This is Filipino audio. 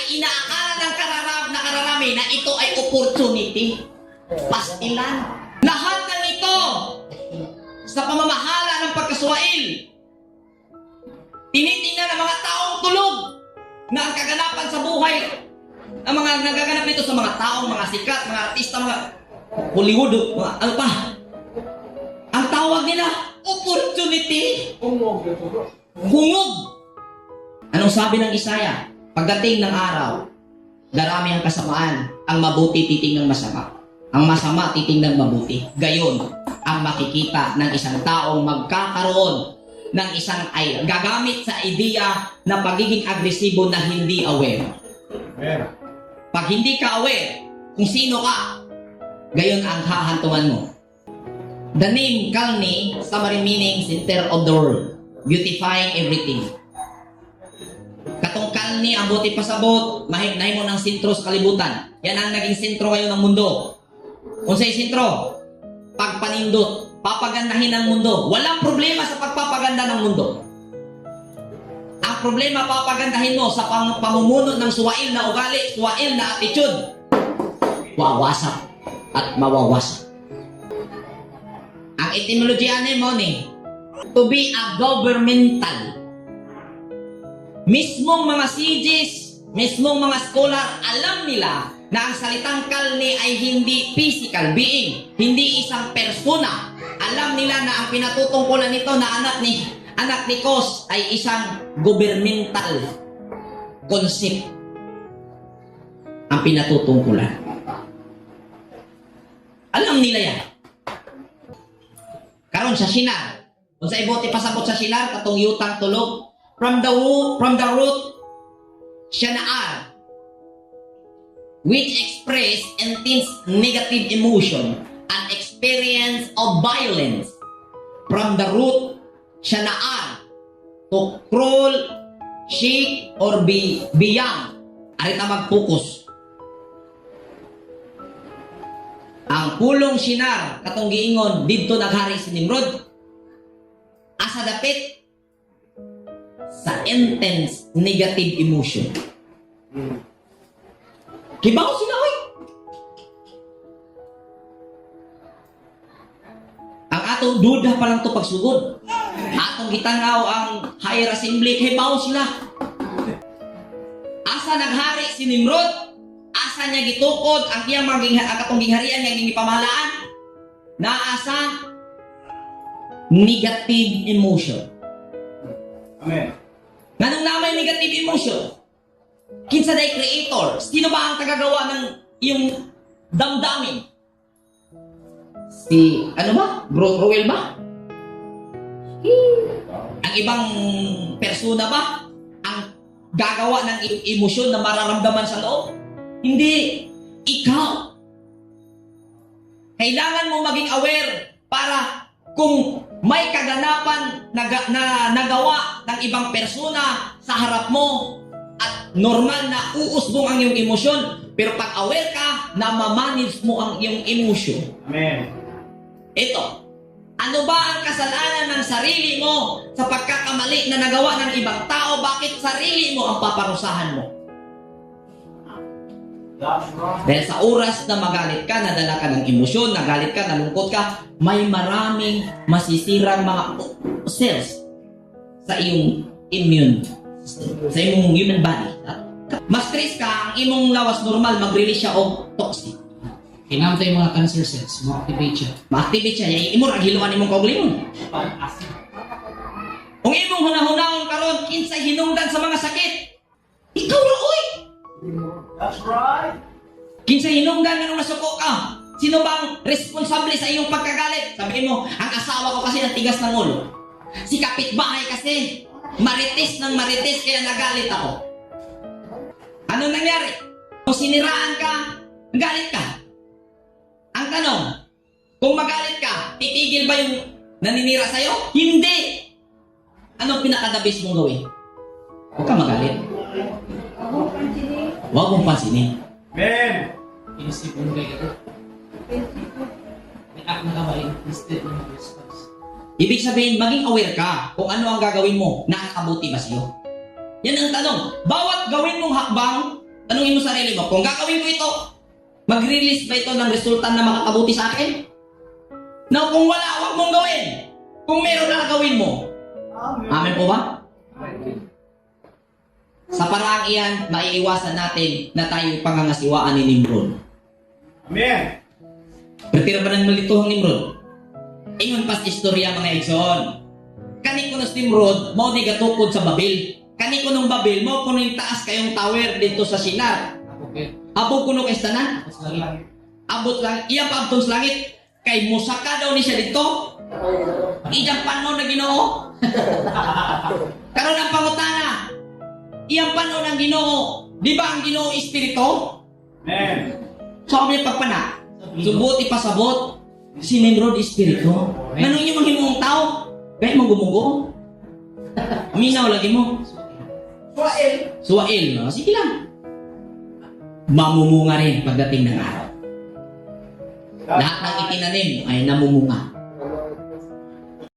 inaakala ng nakararami na ito ay opportunity. Pastilan. Lahat ng ito sa pamamahala ng pagkaswail. Tinitingnan ng mga taong tulog na ang kaganapan sa buhay. Ang mga nagaganap nito sa mga taong, mga sikat, mga artista, mga Hollywood, mga ano pa. Ang tawag nila, opportunity. Hungog. Anong sabi ng Isaya? Pagdating ng araw, darami ang kasamaan. Ang mabuti titingnan masama. Ang masama titingnan mabuti. Gayon ang makikita ng isang taong magkakaroon ng isang ay gagamit sa idea na pagiging agresibo na hindi aware. Pag hindi ka aware kung sino ka, gayon ang hahantungan mo. The name Kalni, summary meaning, center of the world, beautifying everything. Katong Kalni, ang buti pasabot, mahimnahin mo ng sentro sa kalibutan. Yan ang naging sentro ngayon ng mundo. Kung sa'y sentro, pagpanindot, papagandahin ang mundo. Walang problema sa pagpapaganda ng mundo. Ang problema, papagandahin mo sa pamumuno ng suwail na ugali, suwail na attitude. Wawasak at mawawasak. Ang etymology mo ni, to be a governmental. Mismong mga CGs, mismong mga scholar, alam nila na ang salitang Kalni ay hindi physical being, hindi isang persona. Alam nila na ang pinatutungkulan nito na anak ni Kos ay isang governmental concept ang pinatutungkulan. Alam nila yan. Karon sa Shinar, kung sa ibote pasabot sa Shinar, katong yutang tulog, from the root, Shana'ar, which express intense negative emotion and experience of violence. From the root, Shana'ar, to crawl, shake, or be young. Arita mag-focus. Ang pulong Shinar, katong giingon, dito naghari si Nimrod. Asa dapit sa intense negative emotion. Kibaw sila, oy. Ang atong duda pa lang to pagsugod. Atong gitangaw ang higher assembly, kibaw sila. Asa naghari si Nimrod? Asa niya gitukod ang iyang katong gingharian nga gipamahalaan? Naasa negative emotion. Amen. Nganong namay negative emotion? Kinsa day creator? Sino ba ang tagagawa ng iyong damdamin? Si, ano ba? Rowell ba? Ang ibang persona ba? Ang gagawa ng emosyon na mararamdaman sa loob? Hindi. Ikaw. Kailangan mo maging aware para kung may kaganapan na nagawa ng ibang persona sa harap mo at normal na uusbong ang iyong emosyon, pero pag aware ka na mamanage mo ang iyong emosyon. Amen. Ito, ano ba ang kasalanan ng sarili mo sa pagkakamali na nagawa ng ibang tao? Bakit sarili mo ang paparusahan mo? Dahil sa oras na magalit ka, nadala ka ng emosyon, nagalit ka, nalungkot ka, may maraming masisirang mga cells sa iyong immune system, sa iyong human body. Ma-stress ka, ang imong lawas normal, mag-release siya og toxic. Kinamtay mga cancer cells, ma-activate siya. Ma-activate siya, yung imong aghiluan imong kaugalingon. Kung imong hunahunahon karon kinsay hinungdan sa mga sakit, ikaw ra oy. That's right. Kinsay hinungdan nga nung nasuko ka? Sino bang responsable sa iyong pagkagalit? Sabi mo, ang asawa ko kasi natigas ng ulo. Si kapitbahay kasi, marites ng marites kaya nagalit ako. Ano nangyari? Kung siniraan ka, nagalit ka. Ang tanong, kung magalit ka, titigil ba yung naninira sa'yo? Hindi! Anong pinakadabis mong gawin? Huwag ka magalit. Huwag mong pansinin. Amen. Inisipon kayo ito. React na kamay instead ng response. Ibig sabihin, maging aware ka kung ano ang gagawin mo. Nakakabuti ba sa'yo? Yan ang tanong. Bawat gawin mong hakbang, Tanungin mo sarili mo, kung gagawin ko ito, mag-release ba ito ng resulta na makakabuti sa akin? No, kung wala, huwag mong gawin. Kung meron na gawin mo. Amen po ba? Sa paraang iyan, maiiwasan natin na tayo pangangasiwaan ni Nimrod. Amen. Pertira ba ng malituhang Nimrod? Ingon pas istorya mga igsoon. Kani ko nos Nimrod, mo di gatukod sa Babil. Kani ko nung Babil, mo kuno yung taas kayong tower dito sa Sinar. Okay. Abog kuno kay tanan. Tapos lagi. Abot lang, iya pa abtong sa langit. Kay musaka daw ni siya dito. Iyang panon na Ginoo. Karon ang pangutana. Iyang panon ng Ginoo. Di ba ang Ginoo espiritu? Amen. So kami pagpana. Subot ipasabot. Si Nimrod espiritu. Anong yung mahimong tao? Kaya magumugo. Aminaw lagi mo. Suwail. No? Sige lang. Mamumunga rin pagdating ng araw. Lahat ng itinanim ay namumunga.